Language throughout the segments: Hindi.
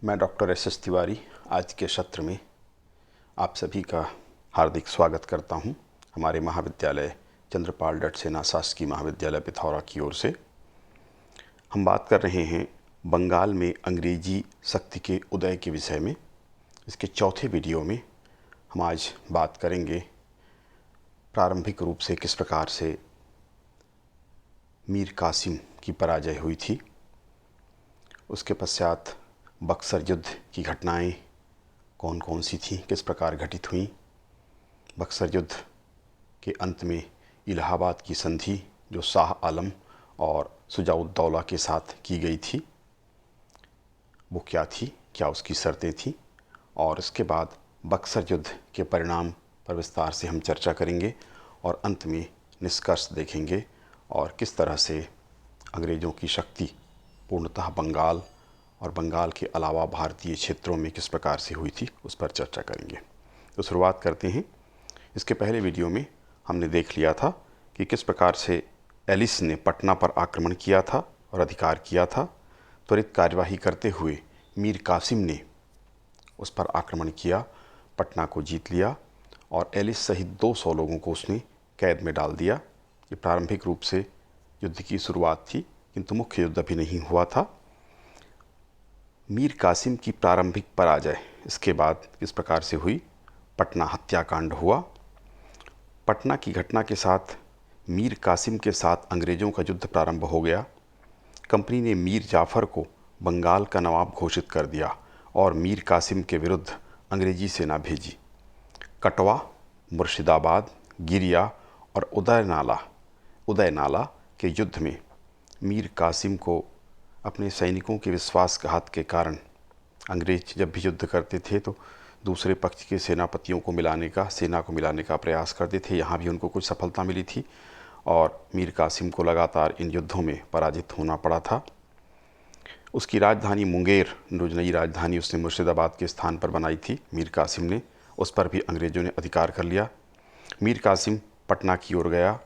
मैं डॉक्टर एस तिवारी आज के सत्र में आप सभी का हार्दिक स्वागत करता हूं। हमारे महाविद्यालय चंद्रपाल डट सेना शासकीय महाविद्यालय पिथौरा की ओर से हम बात कर रहे हैं बंगाल में अंग्रेजी शक्ति के उदय के विषय में। इसके चौथे वीडियो में हम आज बात करेंगे प्रारंभिक रूप से किस प्रकार से मीर कासिम की पराजय हुई थी। उसके पश्चात बक्सर युद्ध की घटनाएं कौन कौन सी थीं, किस प्रकार घटित हुईं। बक्सर युद्ध के अंत में इलाहाबाद की संधि जो शाह आलम और शुजाउद्दौला के साथ की गई थी वो क्या थी, क्या उसकी शर्तें थीं, और इसके बाद बक्सर युद्ध के परिणाम पर विस्तार से हम चर्चा करेंगे और अंत में निष्कर्ष देखेंगे और किस तरह से अंग्रेज़ों की शक्ति पूर्णतः बंगाल और बंगाल के अलावा भारतीय क्षेत्रों में किस प्रकार से हुई थी उस पर चर्चा करेंगे। तो शुरुआत करते हैं। इसके पहले वीडियो में हमने देख लिया था कि किस प्रकार से एलिस ने पटना पर आक्रमण किया था और अधिकार किया था। त्वरित कार्यवाही करते हुए मीर कासिम ने उस पर आक्रमण किया, पटना को जीत लिया और एलिस सहित 200 लोगों को उसने कैद में डाल दिया। ये प्रारंभिक रूप से युद्ध की शुरुआत थी, किंतु मुख्य युद्ध अभी नहीं हुआ था। मीर कासिम की प्रारंभिक पराजय इसके बाद किस प्रकार से हुई। पटना हत्याकांड हुआ। पटना की घटना के साथ मीर कासिम के साथ अंग्रेज़ों का युद्ध प्रारंभ हो गया। कंपनी ने मीर जाफ़र को बंगाल का नवाब घोषित कर दिया और मीर कासिम के विरुद्ध अंग्रेजी सेना भेजी। कटवा, मुर्शिदाबाद, गिरिया और उदयनाला के युद्ध में मीर कासिम को अपने सैनिकों के विश्वासघात के कारण अंग्रेज जब भी युद्ध करते थे तो दूसरे पक्ष के सेना को मिलाने का प्रयास करते थे। यहाँ भी उनको कुछ सफलता मिली थी और मीर कासिम को लगातार इन युद्धों में पराजित होना पड़ा था। उसकी राजधानी मुंगेर, जो नई राजधानी उसने मुर्शिदाबाद के स्थान पर बनाई थी मीर कासिम ने, उस पर भी अंग्रेज़ों ने अधिकार कर लिया। मीर कासिम पटना की ओर गया।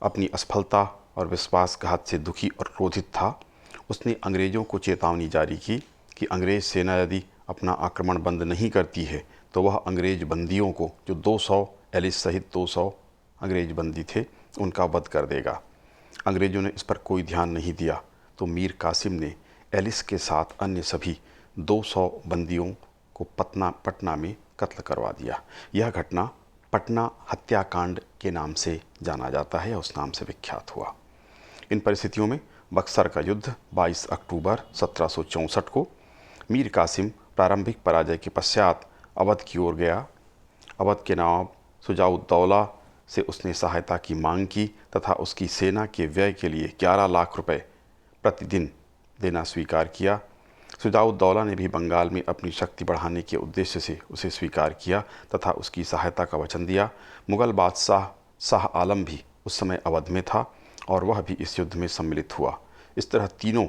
अपनी असफलता और विश्वासघात से दुखी और क्रोधित था। उसने अंग्रेज़ों को चेतावनी जारी की कि अंग्रेज़ सेना यदि अपना आक्रमण बंद नहीं करती है तो वह अंग्रेज़ बंदियों को, जो 200 एलिस सहित 200 अंग्रेज़ बंदी थे, उनका वध कर देगा। अंग्रेज़ों ने इस पर कोई ध्यान नहीं दिया तो मीर कासिम ने एलिस के साथ अन्य सभी 200 बंदियों को पटना में कत्ल करवा दिया। यह घटना पटना हत्याकांड के नाम से जाना जाता है, उस नाम से विख्यात हुआ। इन परिस्थितियों में बक्सर का युद्ध 22 अक्टूबर 1764 को मीर कासिम प्रारंभिक पराजय के पश्चात अवध की ओर गया। अवध के नवाब शुजाउद्दौला से उसने सहायता की मांग की तथा उसकी सेना के व्यय के लिए 11 लाख रुपए प्रतिदिन देना स्वीकार किया। शुजाउद्दौला ने भी बंगाल में अपनी शक्ति बढ़ाने के उद्देश्य से उसे स्वीकार किया तथा उसकी सहायता का वचन दिया। मुगल बादशाह शाह आलम भी उस समय अवध में था और वह भी इस युद्ध में सम्मिलित हुआ। इस तरह तीनों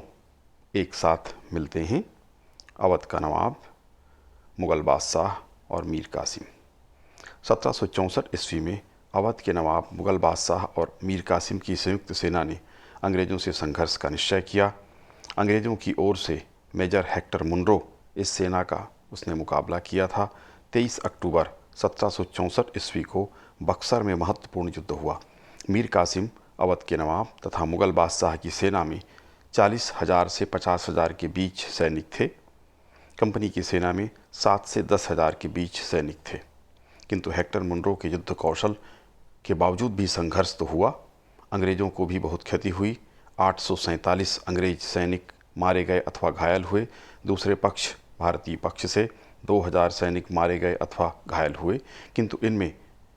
एक साथ मिलते हैं, अवध का नवाब, मुगल बादशाह और मीर कासिम। 1764 ईस्वी में अवध के नवाब, मुगल बादशाह और मीर कासिम की संयुक्त सेना ने अंग्रेज़ों से संघर्ष का निश्चय किया। अंग्रेज़ों की ओर से मेजर हेक्टर मुनरो इस सेना का उसने मुकाबला किया था। 23 अक्टूबर 1764 ईस्वी को बक्सर में महत्वपूर्ण युद्ध हुआ। मीर कासिम अवध के नवाब तथा मुगल बादशाह की सेना में 40,000 से 50,000 के बीच सैनिक थे। कंपनी की सेना में 7 से 10,000 के बीच सैनिक थे। किंतु हेक्टर मुनरो के युद्ध कौशल के बावजूद भी संघर्ष तो हुआ। अंग्रेज़ों को भी बहुत क्षति हुई। 847 अंग्रेज सैनिक मारे गए अथवा घायल हुए। दूसरे पक्ष, भारतीय पक्ष से 2000 सैनिक मारे गए अथवा घायल हुए। किंतु इनमें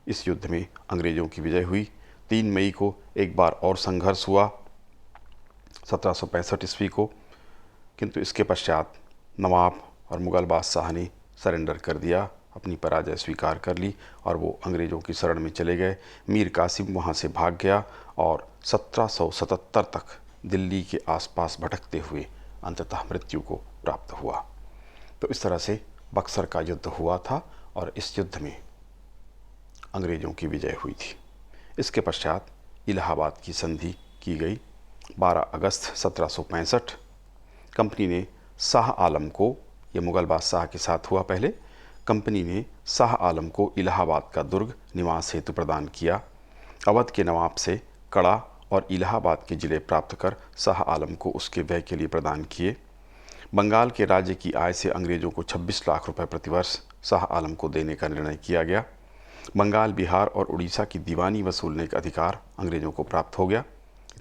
इस युद्ध में अंग्रेज़ों की विजय हुई। 3 मई को एक बार और संघर्ष हुआ 1765 ईस्वी को, किंतु इसके पश्चात नवाब और मुगल बादशाह ने सरेंडर कर दिया, अपनी पराजय स्वीकार कर ली और वो अंग्रेज़ों की शरण में चले गए। मीर कासिम वहाँ से भाग गया और 1777 तक दिल्ली के आसपास भटकते हुए अंततः मृत्यु को प्राप्त हुआ। तो इस तरह से बक्सर का युद्ध हुआ था और इस युद्ध में अंग्रेज़ों की विजय हुई थी। इसके पश्चात इलाहाबाद की संधि की गई। 12 अगस्त 1765 कंपनी ने शाह आलम को ये मुग़ल बादशाह के साथ हुआ। पहले कंपनी ने शाह आलम को इलाहाबाद का दुर्ग निवास हेतु प्रदान किया। अवध के नवाब से कड़ा और इलाहाबाद के ज़िले प्राप्त कर शाह आलम को उसके व्यय के लिए प्रदान किए। बंगाल के राज्य की आय से अंग्रेज़ों को 26 लाख रुपए प्रतिवर्ष शाह आलम को देने का निर्णय किया गया। बंगाल, बिहार और उड़ीसा की दीवानी वसूलने का अधिकार अंग्रेज़ों को प्राप्त हो गया।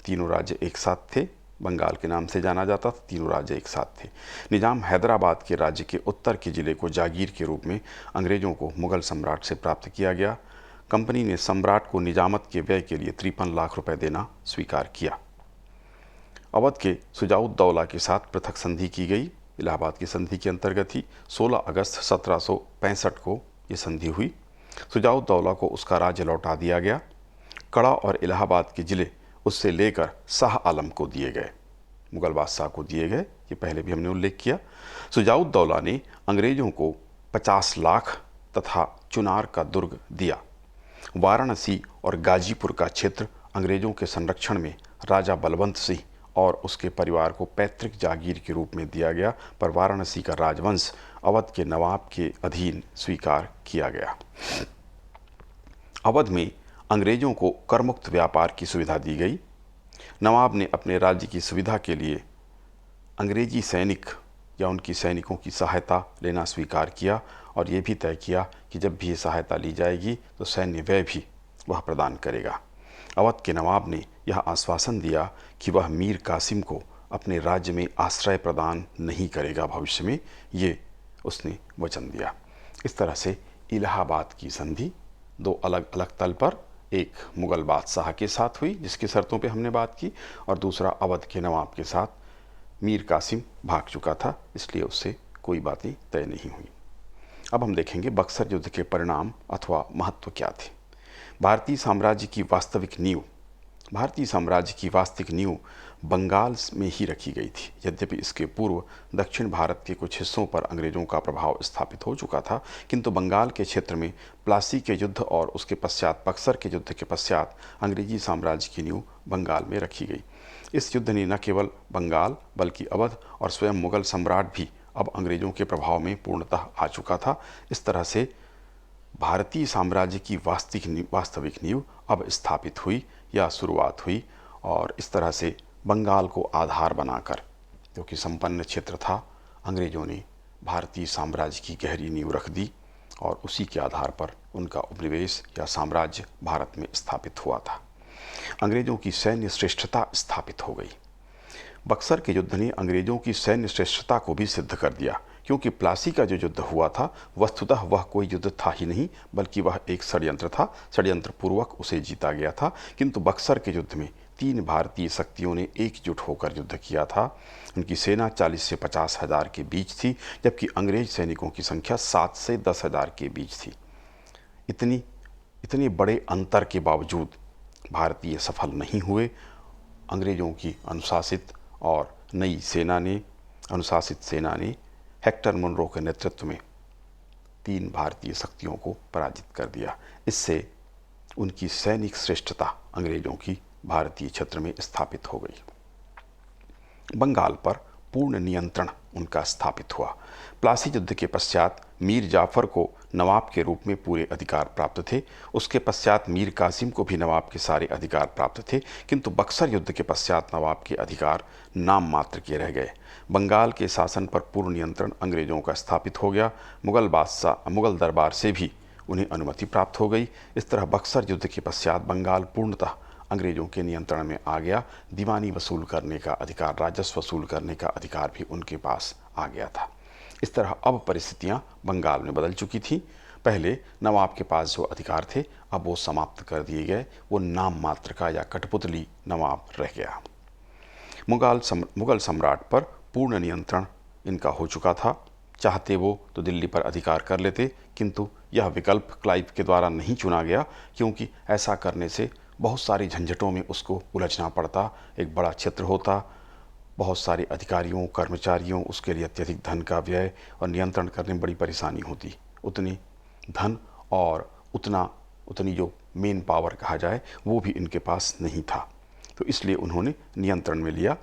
तीनों राज्य एक साथ थे, बंगाल के नाम से जाना जाता था, तीनों राज्य एक साथ थे। निजाम हैदराबाद के राज्य के उत्तर के ज़िले को जागीर के रूप में अंग्रेज़ों को मुग़ल सम्राट से प्राप्त किया गया। कंपनी ने सम्राट को निजामत के व्यय के लिए 53 लाख रुपए देना स्वीकार किया। अवध के शुजाउद्दौला के साथ पृथक संधि की गई। इलाहाबाद की संधि के अंतर्गत ही 16 अगस्त 1765 को ये संधि हुई। शुजाउद्दौला को उसका राज्य लौटा दिया गया। कड़ा और इलाहाबाद के ज़िले उससे लेकर शाह आलम को दिए गए, मुग़ल बादशाह को दिए गए। ये पहले भी हमने उल्लेख किया। शुजाउद्दौला ने अंग्रेज़ों को 50 लाख तथा चुनार का दुर्ग दिया। वाराणसी और गाजीपुर का क्षेत्र अंग्रेज़ों के संरक्षण में राजा बलवंत सिंह और उसके परिवार को पैतृक जागीर के रूप में दिया गया, पर वाराणसी का राजवंश अवध के नवाब के अधीन स्वीकार किया गया। अवध में अंग्रेज़ों को करमुक्त व्यापार की सुविधा दी गई। नवाब ने अपने राज्य की सुविधा के लिए अंग्रेजी सैनिक या उनकी सैनिकों की सहायता लेना स्वीकार किया और ये भी तय किया कि जब भी ये सहायता ली जाएगी तो सैन्य व्यय भी वह प्रदान करेगा। अवध के नवाब ने यह आश्वासन दिया कि वह मीर कासिम को अपने राज्य में आश्रय प्रदान नहीं करेगा भविष्य में, ये उसने वचन दिया। इस तरह से इलाहाबाद की संधि दो अलग अलग तल पर, एक मुग़ल बादशाह के साथ हुई जिसकी शर्तों पे हमने बात की, और दूसरा अवध के नवाब के साथ। मीर कासिम भाग चुका था, इसलिए उससे कोई बातें तय नहीं हुई। अब हम देखेंगे बक्सर युद्ध के परिणाम अथवा महत्व क्या थे। भारतीय साम्राज्य की वास्तविक नींव बंगाल में ही रखी गई थी। यद्यपि इसके पूर्व दक्षिण भारत के कुछ हिस्सों पर अंग्रेज़ों का प्रभाव स्थापित हो चुका था, किंतु बंगाल के क्षेत्र में प्लासी के युद्ध और उसके पश्चात बक्सर के युद्ध के पश्चात अंग्रेजी साम्राज्य की नींव बंगाल में रखी गई। इस युद्ध ने न केवल बंगाल बल्कि अवध और स्वयं मुग़ल सम्राट भी अब अंग्रेज़ों के प्रभाव में पूर्णतः आ चुका था। इस तरह से भारतीय साम्राज्य की वास्तविक नींव अब स्थापित हुई या शुरुआत हुई, और इस तरह से बंगाल को आधार बनाकर, जो कि संपन्न क्षेत्र था, अंग्रेज़ों ने भारतीय साम्राज्य की गहरी नींव रख दी और उसी के आधार पर उनका उपनिवेश या साम्राज्य भारत में स्थापित हुआ था। अंग्रेज़ों की सैन्य श्रेष्ठता स्थापित हो गई। बक्सर के युद्ध ने अंग्रेज़ों की सैन्य श्रेष्ठता को भी सिद्ध कर दिया, क्योंकि प्लासी का जो युद्ध हुआ था वस्तुतः वह कोई युद्ध था ही नहीं, बल्कि वह एक षड्यंत्र था। षड्यंत्र पूर्वक उसे जीता गया था। किंतु बक्सर के युद्ध में 3 भारतीय शक्तियों ने एकजुट होकर युद्ध किया था। उनकी सेना 40 से 50 हज़ार के बीच थी, जबकि अंग्रेज सैनिकों की संख्या 7 से 10 हज़ार के बीच थी। इतने बड़े अंतर के बावजूद भारतीय सफल नहीं हुए। अंग्रेज़ों की अनुशासित सेना ने हेक्टर मुनरो के नेतृत्व में 3 भारतीय शक्तियों को पराजित कर दिया। इससे उनकी सैनिक श्रेष्ठता अंग्रेज़ों की भारतीय क्षेत्र में स्थापित हो गई। बंगाल पर पूर्ण नियंत्रण उनका स्थापित हुआ। प्लासी युद्ध के पश्चात मीर जाफ़र को नवाब के रूप में पूरे अधिकार प्राप्त थे। उसके पश्चात मीर कासिम को भी नवाब के सारे अधिकार प्राप्त थे, किंतु बक्सर युद्ध के पश्चात नवाब के अधिकार नाम मात्र के रह गए। बंगाल के शासन पर पूर्ण नियंत्रण अंग्रेज़ों का स्थापित हो गया। मुग़ल दरबार से भी उन्हें अनुमति प्राप्त हो गई। इस तरह बक्सर युद्ध के पश्चात बंगाल पूर्णतः अंग्रेज़ों के नियंत्रण में आ गया। दीवानी वसूल करने का अधिकार, राजस्व वसूल करने का अधिकार भी उनके पास आ गया था। इस तरह अब परिस्थितियां बंगाल में बदल चुकी थीं। पहले नवाब के पास जो अधिकार थे अब वो समाप्त कर दिए गए। वो नाम मात्र का या कठपुतली नवाब रह गया। मुग़ल सम्राट पर पूर्ण नियंत्रण इनका हो चुका था। चाहते वो तो दिल्ली पर अधिकार कर लेते, किंतु यह विकल्प क्लाइव के द्वारा नहीं चुना गया, क्योंकि ऐसा करने से बहुत सारी झंझटों में उसको उलझना पड़ता। एक बड़ा क्षेत्र होता, बहुत सारे अधिकारियों, कर्मचारियों, उसके लिए अत्यधिक धन का व्यय और नियंत्रण करने में बड़ी परेशानी होती। उतनी धन और उतनी जो मेन पावर कहा जाए वो भी इनके पास नहीं था। तो इसलिए उन्होंने नियंत्रण में लिया।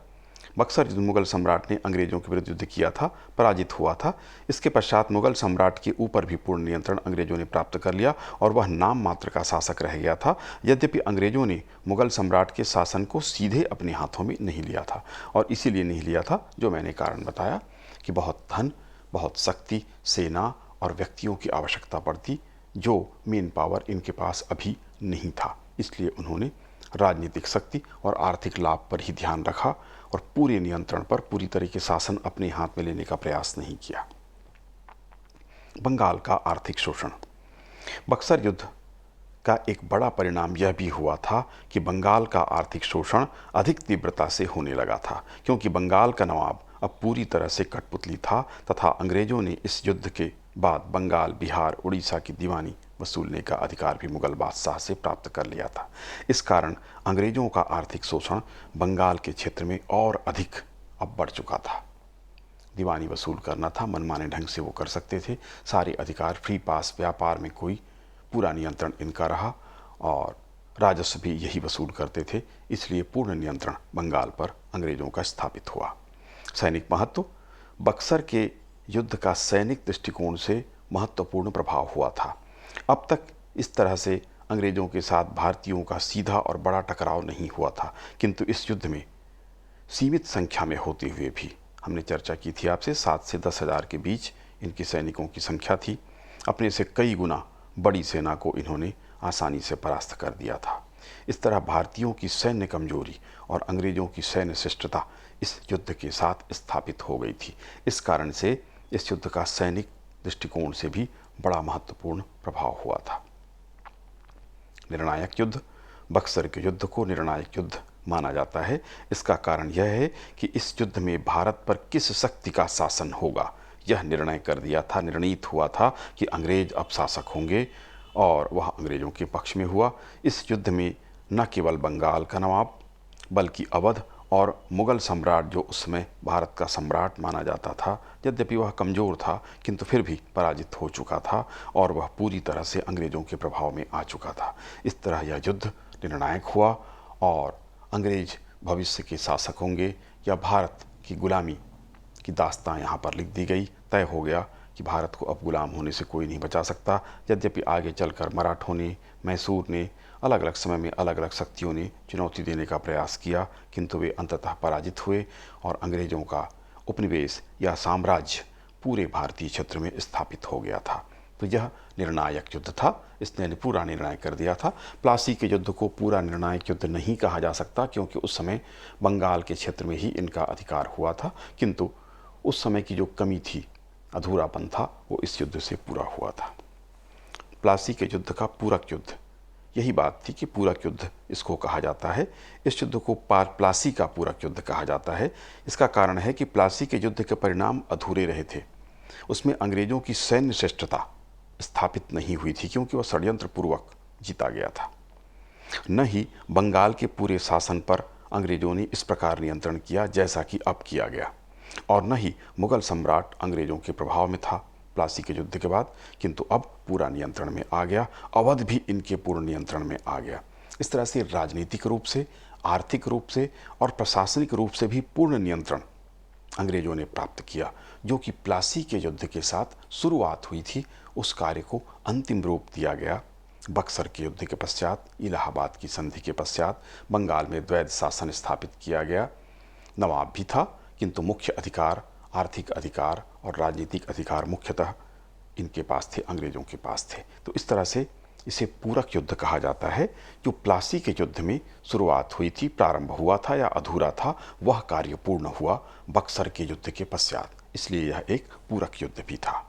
बक्सर युद्ध मुगल सम्राट ने अंग्रेजों के विरुद्ध युद्ध किया था, पराजित हुआ था। इसके पश्चात मुगल सम्राट के ऊपर भी पूर्ण नियंत्रण अंग्रेजों ने प्राप्त कर लिया और वह नाम मात्र का शासक रह गया था। यद्यपि अंग्रेजों ने मुगल सम्राट के शासन को सीधे अपने हाथों में नहीं लिया था, और इसीलिए नहीं लिया था जो मैंने कारण बताया कि बहुत धन, बहुत शक्ति, सेना और व्यक्तियों की आवश्यकता पड़ती, जो मेन पावर इनके पास अभी नहीं था। इसलिए उन्होंने राजनीतिक शक्ति और आर्थिक लाभ पर ही ध्यान रखा और पूरे नियंत्रण पर पूरी तरीके शासन अपने हाथ में लेने का प्रयास नहीं किया। बंगाल का आर्थिक शोषण। बक्सर युद्ध का एक बड़ा परिणाम यह भी हुआ था कि बंगाल का आर्थिक शोषण अधिक तीव्रता से होने लगा था, क्योंकि बंगाल का नवाब अब पूरी तरह से कठपुतली था तथा अंग्रेजों ने इस युद्ध के बाद बंगाल, बिहार, उड़ीसा की दीवानी वसूलने का अधिकार भी मुगल बादशाह से प्राप्त कर लिया था। इस कारण अंग्रेजों का आर्थिक शोषण बंगाल के क्षेत्र में और अधिक अब बढ़ चुका था। दीवानी वसूल करना था, मनमाने ढंग से वो कर सकते थे, सारे अधिकार, फ्री पास, व्यापार में कोई पूरा नियंत्रण इनका रहा और राजस्व भी यही वसूल करते थे। इसलिए पूर्ण नियंत्रण बंगाल पर अंग्रेजों का स्थापित हुआ। सैनिक महत्व। बक्सर के युद्ध का सैनिक दृष्टिकोण से महत्वपूर्ण प्रभाव हुआ था। अब तक इस तरह से अंग्रेजों के साथ भारतीयों का सीधा और बड़ा टकराव नहीं हुआ था, किंतु इस युद्ध में सीमित संख्या में होते हुए भी, हमने चर्चा की थी आपसे, 7 से 10 हज़ार के बीच इनकी सैनिकों की संख्या थी। अपने से कई गुना बड़ी सेना को इन्होंने आसानी से परास्त कर दिया था। इस तरह भारतीयों की सैन्य कमजोरी और अंग्रेजों की सैन्य शिष्टता इस युद्ध के साथ स्थापित हो गई थी। इस कारण से इस युद्ध का सैनिक दृष्टिकोण से भी बड़ा महत्वपूर्ण प्रभाव हुआ था। निर्णायक युद्ध। बक्सर के युद्ध को निर्णायक युद्ध माना जाता है। इसका कारण यह है कि इस युद्ध में भारत पर किस शक्ति का शासन होगा, यह निर्णय कर दिया था, निर्णीत हुआ था कि अंग्रेज अब शासक होंगे, और वह अंग्रेजों के पक्ष में हुआ। इस युद्ध में न केवल बंगाल का नवाब बल्कि अवध और मुगल सम्राट, जो उस समय भारत का सम्राट माना जाता था, यद्यपि वह कमज़ोर था किंतु फिर भी पराजित हो चुका था और वह पूरी तरह से अंग्रेज़ों के प्रभाव में आ चुका था। इस तरह यह युद्ध निर्णायक हुआ और अंग्रेज भविष्य के शासक होंगे या भारत की गुलामी की दास्तां यहाँ पर लिख दी गई। तय हो गया कि भारत को अब गुलाम होने से कोई नहीं बचा सकता। यद्यपि आगे चलकर मराठों ने, मैसूर ने, अलग अलग समय में अलग अलग शक्तियों ने चुनौती देने का प्रयास किया, किंतु वे अंततः पराजित हुए और अंग्रेजों का उपनिवेश या साम्राज्य पूरे भारतीय क्षेत्र में स्थापित हो गया था। तो यह निर्णायक युद्ध था, इसने पूरा निर्णय कर दिया था। प्लासी के युद्ध को पूरा निर्णायक युद्ध नहीं कहा जा सकता, क्योंकि उस समय बंगाल के क्षेत्र में ही इनका अधिकार हुआ था, किंतु उस समय की जो कमी थी, अधूरापन था, वो इस युद्ध से पूरा हुआ था। प्लासी के युद्ध का पूरक युद्ध, यही बात थी कि पूरक युद्ध इसको कहा जाता है। इस युद्ध को प्लासी का पूरक युद्ध कहा जाता है। इसका कारण है कि प्लासी के युद्ध के परिणाम अधूरे रहे थे। उसमें अंग्रेजों की सैन्य श्रेष्ठता स्थापित नहीं हुई थी, क्योंकि वह षड्यंत्र पूर्वक जीता गया था। न ही बंगाल के पूरे शासन पर अंग्रेजों ने इस प्रकार नियंत्रण किया जैसा कि अब किया गया, और न ही मुगल सम्राट अंग्रेजों के प्रभाव में था प्लासी के युद्ध के बाद, किंतु अब पूरा नियंत्रण में आ गया। अवध भी इनके पूर्ण नियंत्रण में आ गया। इस तरह से राजनीतिक रूप से, आर्थिक रूप से और प्रशासनिक रूप से भी पूर्ण नियंत्रण अंग्रेजों ने प्राप्त किया। जो कि प्लासी के युद्ध के साथ शुरुआत हुई थी, उस कार्य को अंतिम रूप दिया गया बक्सर के युद्ध के पश्चात। इलाहाबाद की संधि के पश्चात बंगाल में द्वैध शासन स्थापित किया गया। नवाब भी था, किंतु मुख्य अधिकार, आर्थिक अधिकार और राजनीतिक अधिकार मुख्यतः इनके पास थे, अंग्रेजों के पास थे। तो इस तरह से इसे पूरक युद्ध कहा जाता है। जो प्लासी के युद्ध में शुरुआत हुई थी, प्रारंभ हुआ था या अधूरा था, वह कार्य पूर्ण हुआ बक्सर के युद्ध के पश्चात, इसलिए यह एक पूरक युद्ध भी था।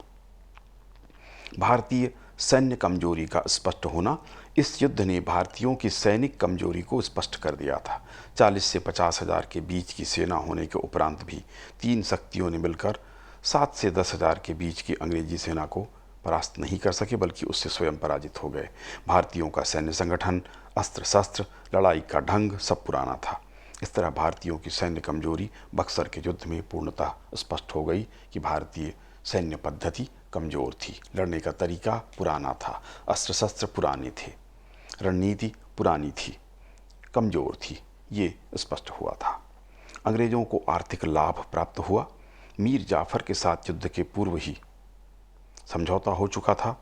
भारतीय सैन्य कमजोरी का स्पष्ट होना। इस युद्ध ने भारतीयों की सैनिक कमजोरी को स्पष्ट कर दिया था। 40 से 50 हज़ार के बीच की सेना होने के उपरांत भी तीन शक्तियों ने मिलकर 7 से 10 हज़ार के बीच की अंग्रेजी सेना को परास्त नहीं कर सके, बल्कि उससे स्वयं पराजित हो गए। भारतीयों का सैन्य संगठन, अस्त्र शस्त्र, लड़ाई का ढंग सब पुराना था। इस तरह भारतीयों की सैन्य कमजोरी बक्सर के युद्ध में पूर्णतः स्पष्ट हो गई कि भारतीय सैन्य पद्धति कमजोर थी, लड़ने का तरीका पुराना था, अस्त्र शस्त्र पुराने थे, रणनीति पुरानी थी, कमजोर थी, ये स्पष्ट हुआ था। अंग्रेजों को आर्थिक लाभ प्राप्त हुआ। मीर जाफर के साथ युद्ध के पूर्व ही समझौता हो चुका था।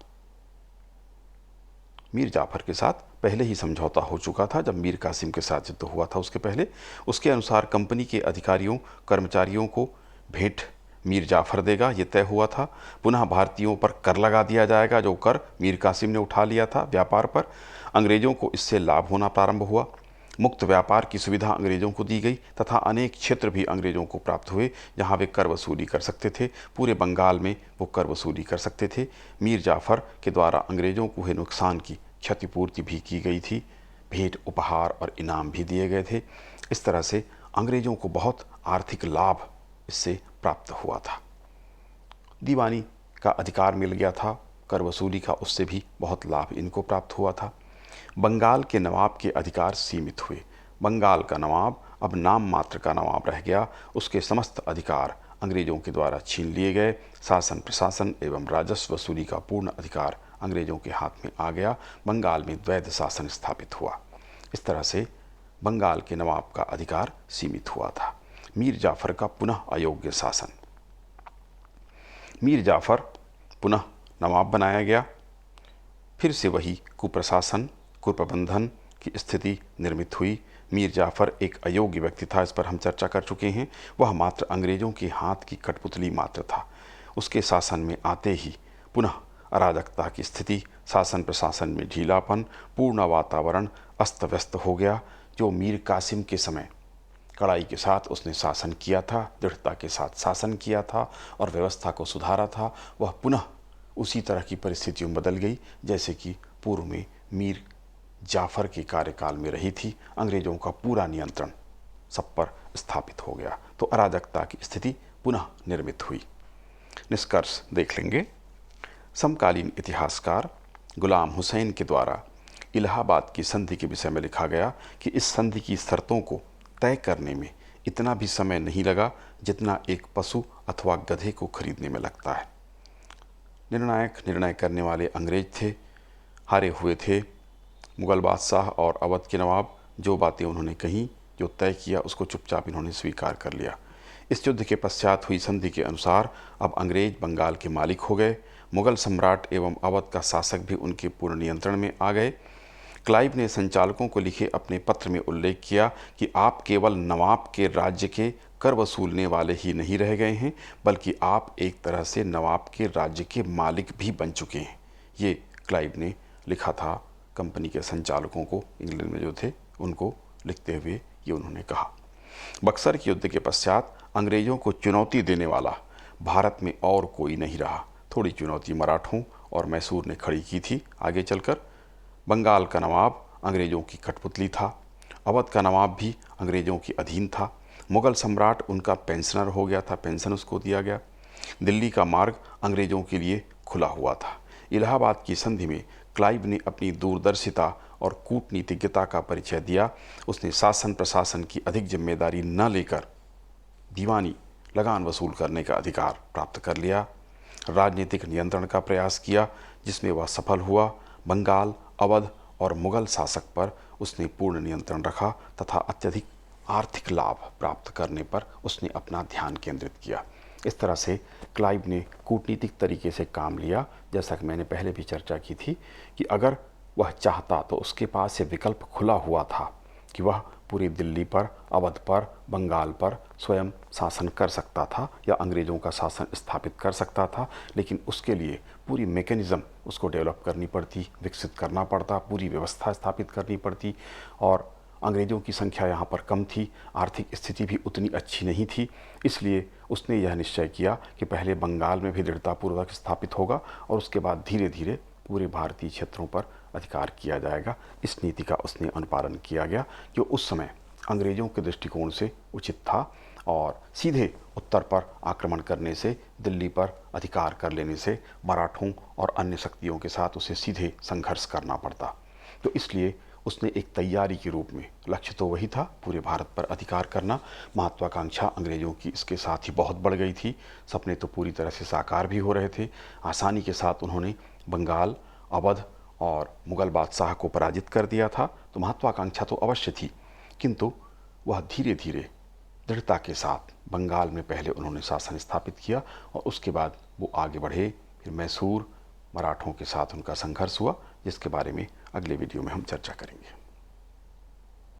मीर जाफर के साथ पहले ही समझौता हो चुका था जब मीर कासिम के साथ युद्ध हुआ था उसके पहले। उसके अनुसार कंपनी के अधिकारियों कर्मचारियों को भेंट मीर जाफर देगा, ये तय हुआ था। पुनः भारतीयों पर कर लगा दिया जाएगा, जो कर मीर कासिम ने उठा लिया था व्यापार पर। अंग्रेजों को इससे लाभ होना प्रारंभ हुआ। मुक्त व्यापार की सुविधा अंग्रेजों को दी गई तथा अनेक क्षेत्र भी अंग्रेजों को प्राप्त हुए जहां वे कर वसूली कर सकते थे। पूरे बंगाल में वो कर वसूली कर सकते थे। मीर जाफर के द्वारा अंग्रेजों को हुए नुकसान की क्षतिपूर्ति भी की गई थी। भेंट उपहार और इनाम भी दिए गए थे। इस तरह से अंग्रेजों को बहुत आर्थिक लाभ इससे प्राप्त हुआ था। दीवानी का अधिकार मिल गया था, कर वसूली का उससे भी बहुत लाभ इनको प्राप्त हुआ था। बंगाल के नवाब के अधिकार सीमित हुए। बंगाल का नवाब अब नाम मात्र का नवाब रह गया। उसके समस्त अधिकार अंग्रेजों के द्वारा छीन लिए गए। शासन प्रशासन एवं राजस्व वसूली का पूर्ण अधिकार अंग्रेजों के हाथ में आ गया। बंगाल में द्वैध शासन स्थापित हुआ। इस तरह से बंगाल के नवाब का अधिकार सीमित हुआ था। मीर जाफर का पुनः अयोग्य शासन। मीर जाफर पुनः नवाब बनाया गया। फिर से वही कुप्रशासन कुप्रबंधन की स्थिति निर्मित हुई। मीर जाफर एक अयोग्य व्यक्ति था, इस पर हम चर्चा कर चुके हैं। वह मात्र अंग्रेजों के हाथ की कठपुतली मात्र था। उसके शासन में आते ही पुनः अराजकता की स्थिति, शासन प्रशासन में ढीलापन, पूर्ण वातावरण अस्त व्यस्त हो गया। जो मीर कासिम के समय कड़ाई के साथ उसने शासन किया था, दृढ़ता के साथ शासन किया था और व्यवस्था को सुधारा था, वह पुनः उसी तरह की परिस्थितियों बदल गई जैसे कि पूर्व में मीर जाफर के कार्यकाल में रही थी। अंग्रेजों का पूरा नियंत्रण सब पर स्थापित हो गया, तो अराजकता की स्थिति पुनः निर्मित हुई। निष्कर्ष देख लेंगे। समकालीन इतिहासकार गुलाम हुसैन के द्वारा इलाहाबाद की संधि के विषय में लिखा गया कि इस संधि की शर्तों को तय करने में इतना भी समय नहीं लगा जितना एक पशु अथवा गधे को खरीदने में लगता है। निर्णायक निर्णय करने वाले अंग्रेज थे, हारे हुए थे। मुगल बादशाह और अवध के नवाब जो बातें उन्होंने कहीं, जो तय किया, उसको चुपचाप इन्होंने स्वीकार कर लिया। इस युद्ध के पश्चात हुई संधि के अनुसार अब अंग्रेज बंगाल के मालिक हो गए। मुगल सम्राट एवं अवध का शासक भी उनके पूर्ण नियंत्रण में आ गए। क्लाइव ने संचालकों को लिखे अपने पत्र में उल्लेख किया कि आप केवल नवाब के राज्य के कर वसूलने वाले ही नहीं रह गए हैं, बल्कि आप एक तरह से नवाब के राज्य के मालिक भी बन चुके हैं। ये क्लाइव ने लिखा था कंपनी के संचालकों को, इंग्लैंड में जो थे उनको लिखते हुए ये उन्होंने कहा। बक्सर के युद्ध के पश्चात अंग्रेजों को चुनौती देने वाला भारत में और कोई नहीं रहा। थोड़ी चुनौती मराठों और मैसूर ने खड़ी की थी आगे चलकर। बंगाल का नवाब अंग्रेजों की कठपुतली था। अवध का नवाब भी अंग्रेजों के अधीन था। मुगल सम्राट उनका पेंशनर हो गया था, पेंशन उसको दिया गया। दिल्ली का मार्ग अंग्रेजों के लिए खुला हुआ था। इलाहाबाद की संधि में क्लाइव ने अपनी दूरदर्शिता और कूटनीतिज्ञता का परिचय दिया। उसने शासन प्रशासन की अधिक जिम्मेदारी न लेकर दीवानी लगान वसूल करने का अधिकार प्राप्त कर लिया। राजनीतिक नियंत्रण का प्रयास किया जिसमें वह सफल हुआ। बंगाल, अवध और मुगल शासक पर उसने पूर्ण नियंत्रण रखा तथा अत्यधिक आर्थिक लाभ प्राप्त करने पर उसने अपना ध्यान केंद्रित किया। इस तरह से क्लाइव ने कूटनीतिक तरीके से काम लिया। जैसा कि मैंने पहले भी चर्चा की थी कि अगर वह चाहता तो उसके पास ये विकल्प खुला हुआ था कि वह पूरी दिल्ली पर, अवध पर, बंगाल पर स्वयं शासन कर सकता था या अंग्रेज़ों का शासन स्थापित कर सकता था, लेकिन उसके लिए पूरी मैकेनिज़्म उसको डेवलप करनी पड़ती, विकसित करना पड़ता, पूरी व्यवस्था स्थापित करनी पड़ती। और अंग्रेज़ों की संख्या यहाँ पर कम थी, आर्थिक स्थिति भी उतनी अच्छी नहीं थी। इसलिए उसने यह निश्चय किया कि पहले बंगाल में भी दृढ़तापूर्वक स्थापित होगा और उसके बाद धीरे धीरे पूरे भारतीय क्षेत्रों पर अधिकार किया जाएगा। इस नीति का उसने अनुपालन किया गया जो उस समय अंग्रेज़ों के दृष्टिकोण से उचित था और सीधे उत्तर पर आक्रमण करने से, दिल्ली पर अधिकार कर लेने से मराठों और अन्य शक्तियों के साथ उसे सीधे संघर्ष करना पड़ता। तो इसलिए उसने एक तैयारी के रूप में, लक्ष्य तो वही था पूरे भारत पर अधिकार करना, महत्वाकांक्षा अंग्रेज़ों की इसके साथ ही बहुत बढ़ गई थी। सपने तो पूरी तरह से साकार भी हो रहे थे। आसानी के साथ उन्होंने बंगाल, अवध और मुगल बादशाह को पराजित कर दिया था। तो महत्वाकांक्षा तो अवश्य थी, किंतु वह धीरे धीरे दृढ़ता के साथ बंगाल में पहले उन्होंने शासन स्थापित किया और उसके बाद वो आगे बढ़े। फिर मैसूर मराठों के साथ उनका संघर्ष हुआ, जिसके बारे में अगले वीडियो में हम चर्चा करेंगे।